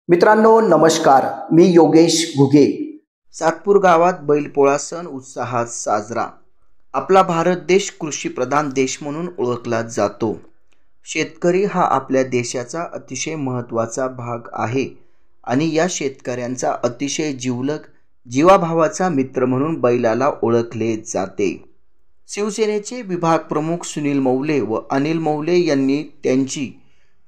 मित्रांनो नमस्कार, मी योगेश घुगे। सातपूर गावात बैलपोळा सण उत्साहात साजरा। आपला भारत देश कृषीप्रधान देश म्हणून ओळखला जातो। शेतकरी हा आपल्या देशाचा अतिशय महत्त्वाचा भाग आहे आणि या शेतकऱ्यांचा अतिशय जिवलग जीवाभावाचा मित्र म्हणून बैलाला ओळखले जाते। शिवसेनेचे विभाग प्रमुख सुनील मौले व अनिल मौले यांनी त्यांची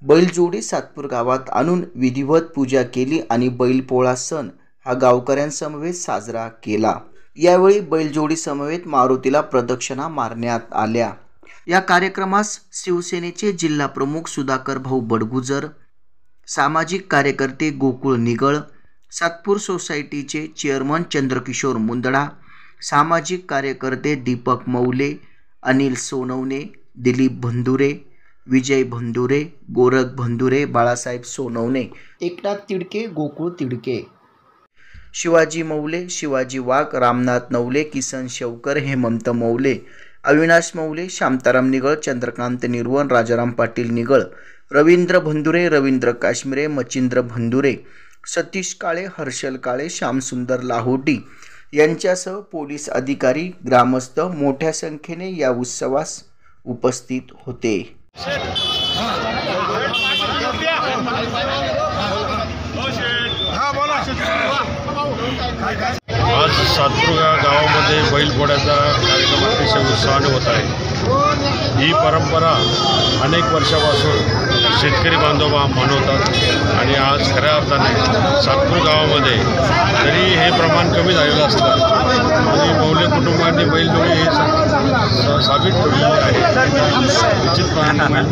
बैलजोडी सातपूर गावात आणून विधिवत पूजा केली आणि बैलपोळा सण हा गावकऱ्यांसमवेत साजरा केला। यावेळी बैलजोडी समवेत मारुतीला प्रदक्षिणा मारण्यात आल्या। या कार्यक्रमास शिवसेनेचे जिल्हा प्रमुख सुधाकर भाऊ बडगुजर, सामाजिक कार्यकर्ते गोकुळ निगळ, सातपूर सोसायटीचे चेअरमन चंद्रकिशोर मुंदडा, सामाजिक कार्यकर्ते दीपक मौले, अनिल सोनवणे, दिलीप भंदुरे, विजय भंदुरे, गोरख भंदुरे, बाळासाहेब सोनवणे, एकनाथ तिडके, गोकुळ तिडके, शिवाजी मौले, शिवाजी वाघ, रामनाथ नवले, किसन शेवकर, हेमंत मौले, अविनाश मौले, शांताराम निगळ, चंद्रकांत निर्वन, राजाराम पाटील निगळ, रवींद्र भंदुरे, रवींद्र काश्मीरे, मचिंद्र भंदुरे, सतीश काळे, हर्षल काळे, श्यामसुंदर लाहोटी यांच्यासह पोलीस अधिकारी, ग्रामस्थ मोठ्या संख्येने या उत्सवास उपस्थित होते। आज सातपूर गावामध्ये बैलपोळ्याचा कार्यक्रम अतिशय उत्साहाने होत आहे। ही परंपरा अनेक वर्षापासून शेतकरी बांधव मनवतात आणि आज खऱ्या अर्थाने सातपूर गावामध्ये तरी हे प्रमाण कमी झालेलं असतं आणि मौले कुटुंबांनी बैलजोडी हे साबित केलेले आहे। निश्चितपणे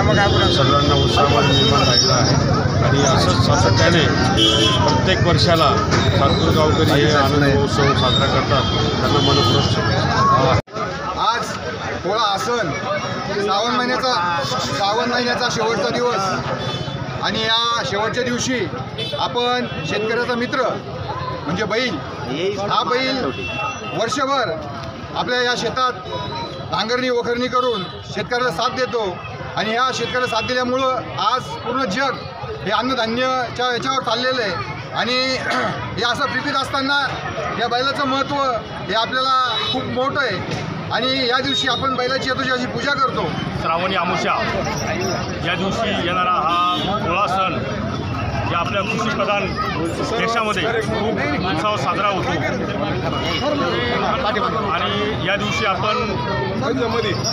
बैलपोळा सर्वांना उत्साहामध्ये निर्माण राहिला आहे आणि असंच सातत्याने प्रत्येक वर्षाला सातपूर गावकरी हे आनंद उत्सव साजरा करतात। त्यांना मनपूर्वक शुभेच्छा। आज पोळा सण श्रावण महिन्याचा शेवटचा दिवस आणि या शेवटच्या दिवशी आपण शेतकऱ्याचा मित्र म्हणजे बैल, हा बैल वर्षभर आपल्या या शेतात नांगरणी वखरणी करून शेतकऱ्याला साथ देतो आणि ह्या शेतकऱ्याला साथ दिल्यामुळं आज पूर्ण जग हे अन्नधान्याच्या याच्यावर चाललेलं आहे आणि हे असं पीडित असताना या बैलाचं महत्त्व हे आपल्याला खूप मोठं आहे आणि या दिवशी आपण बैलाची अशी पूजा करतो। श्रावणी अमावस्या या दिवशी येणारा हा पोळा सण या आपल्या कृषीप्रधान देशामध्ये खूप उत्सव साजरा होतो आणि या दिवशी आपण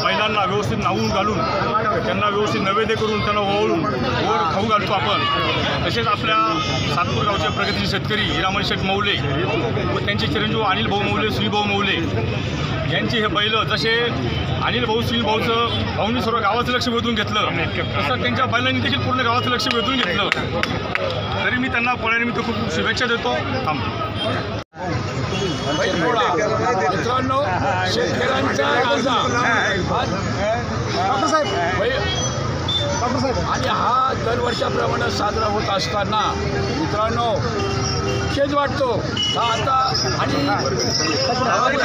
बैलांना व्यवस्थित नावून घालून त्यांना व्यवस्थित नैवेद्य करून त्यांना ओवाळून गोड खाऊ घालतो आपण। तसेच आपल्या सातपूर गावचे प्रगतीचे शेतकरी हिरामण शेठ मौले व त्यांचे चिरंजीव अनिल भाऊ मौले, सुनील भाऊ मौले यांची हे बैल जसे अनिल भाऊ सुनील भाऊंनी सर्व गावाचं लक्ष वेधून घेतलं तसं त्यांच्या बैलांनी देखील पूर्ण गावाचं लक्ष वेधून घेतलं। तरी मी त्यांना पोळ्यानिमित्त खूप खूप शुभेच्छा देतो। मित्रांनो, शेतकऱ्यांचा आणि हा दरवर्षाप्रमाणे साजरा होत असताना मित्रांनो खेद वाटतो हा आता आणि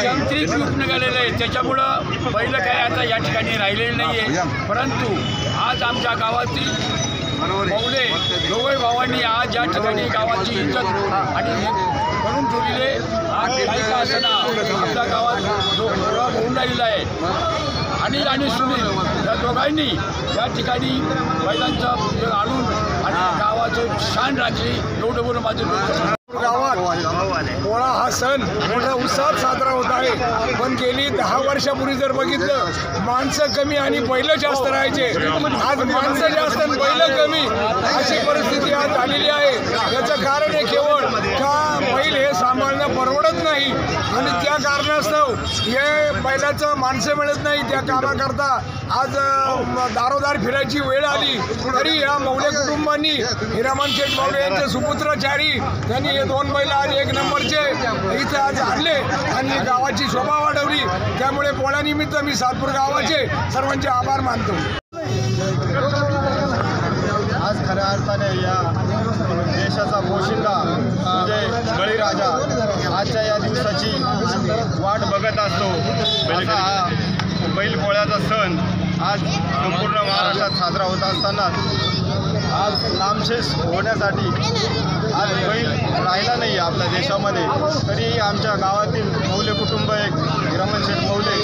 यांत्रिक युग निघालेलं आहे त्याच्यामुळं बैल काय आता या ठिकाणी राहिलेले नाही आहे। परंतु आज आमच्या गावातील मौले दोघे भावांनी आज या ठिकाणी गावाची इज्जत आणि करून ठेवलेले काही का असताना आपल्या गावात होऊन राहिलेला आहे। अनिल आणि सुनील या दोघांनी या ठिकाणी बैलांचं आणून आणि गावाचं शान राखली एवढं बोलून माझं गावात पोळा हा सण मोठ्या उत्साहात साजरा होत आहे। पण गेली 10 वर्षापूर्वी जर बघितलं माणसं कमी आणि बैल जास्त राहायचे, आज माणसं जास्त आणि बैल कमी अशी परिस्थिती आज झालेली आहे। याचं कारण आहे केवळ का बैल हे सांभाळणं परवडत नाही आणि त्या कारणास्तव हे बैलाचं माणसं मिळत नाही त्या कामाकरता आज दारोदार फिरायची वेळ आली। तरी या मौले कुटुंबांनी हिरामण शेठ मौले यांचे सुपुत्रचारी त्यांनी हे 2 बैल आज 1 नंबरचे इथे आज आणले आणि गावाची शोभा वाढवली। त्यामुळे पोळ्यानिमित्त मी सातपूर गावाचे सर्वांचे आभार मानतो। आज खऱ्या अर्थाने या देशाचा पोशिंदा म्हणजे बळीराजा आजच्या या दिवसाची वाट बघत असतो। असा हा बैलपोळ्याचा सण आज संपूर्ण महाराष्ट्रात साजरा होत असताना आज नामशेष होण्यासाठी आज बैल राहिला नाही आपल्या देशामध्ये, तरी आमच्या गावातील मौले कुटुंब एक हिरामनशेठ मौले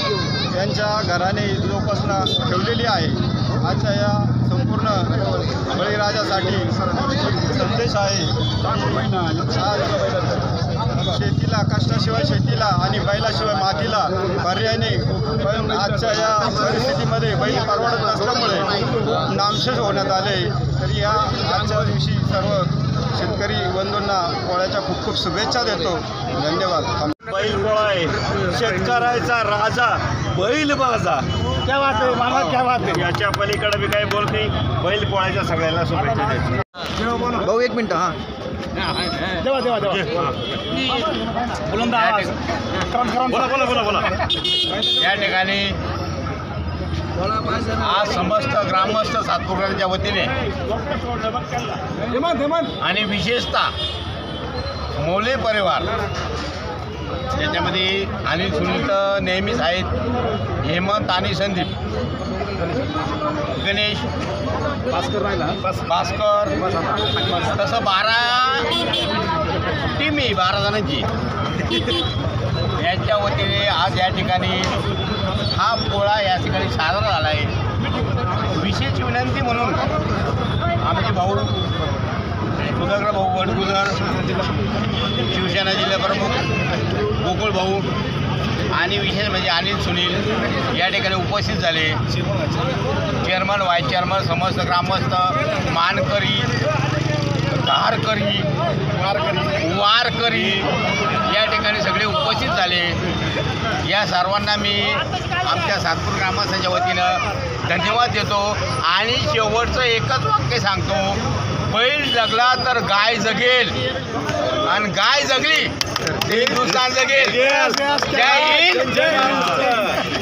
यांच्या घराने जोपासना ठेवलेली आहे. आजच्या या संपूर्ण बळीराजासाठी संदेश आहे. शेतीला, कष्टाशिवाय शेतीला आणि बैलाशिवाय मातीला पर्याय नाही. पण आजच्या या परिस्थितीमध्ये बैल परवडत नसल्यामुळे नामशेष होण्यात आले. तर या आजच्या दिवशी सर्व शेतकरी बंधूंना पोळ्याच्या खूप खूप शुभेच्छा देतो. धन्यवाद. बैल पोळा आहे, शेतकऱ्याचा राजा बैल बाजा. क्या बात आहे मामा, क्या बात आहे. याच्या पलीकडे मी काही बोलत नाही. बैल पोळ्याच्या सगळ्याला शुभेच्छा देतो. भाऊ 1 मिनिट. हां बुलंद आवाज. बोला. या ठिकाणी आज समस्त ग्रामस्थ सातपूरकरांच्या वतीने आणि विशेषतः मौले परिवार, त्याच्यामध्ये अनिल सुनील तर नेहमीच आहेत, हेमंत आणि संदीप, गणेश, भास्कर, तसं 12 टीम आहे, 12 जणांची. यांच्या वतीने आज या ठिकाणी हा पोळा या ठिकाणी साजरा झाला आहे. विशेष विनंती म्हणून आमचे भाऊ सुधाकर भाऊ वडगुजर, शिवसेना जिल्हाप्रमुख गोकुळ भाऊ आणि विशेष म्हणजे अनिल सुनील या ठिकाणी उपस्थित झाले. चेअरमन, व्हाईस चेअरमन, समस्त ग्रामस्थ, मानकरी, धारकरी, वारकरी या ठिकाणी सगळे उपस्थित झाले. या सर्वांना मी आमच्या सातपूर ग्रामस्थांच्या वतीनं धन्यवाद देतो. आणि शेवटचं एकच वाक्य सांगतो, बैल जगला तर गाय जगेल, आणि गाय जगली तर हिंदुस्थान जगेल. जय हिंद, जय महाराष्ट्र.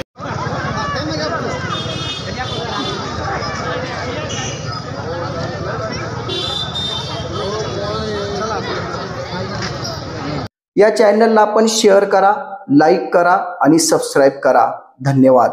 या चॅनलला आपण शेअर करा, लाईक करा आणि सबस्क्राईब करा. धन्यवाद.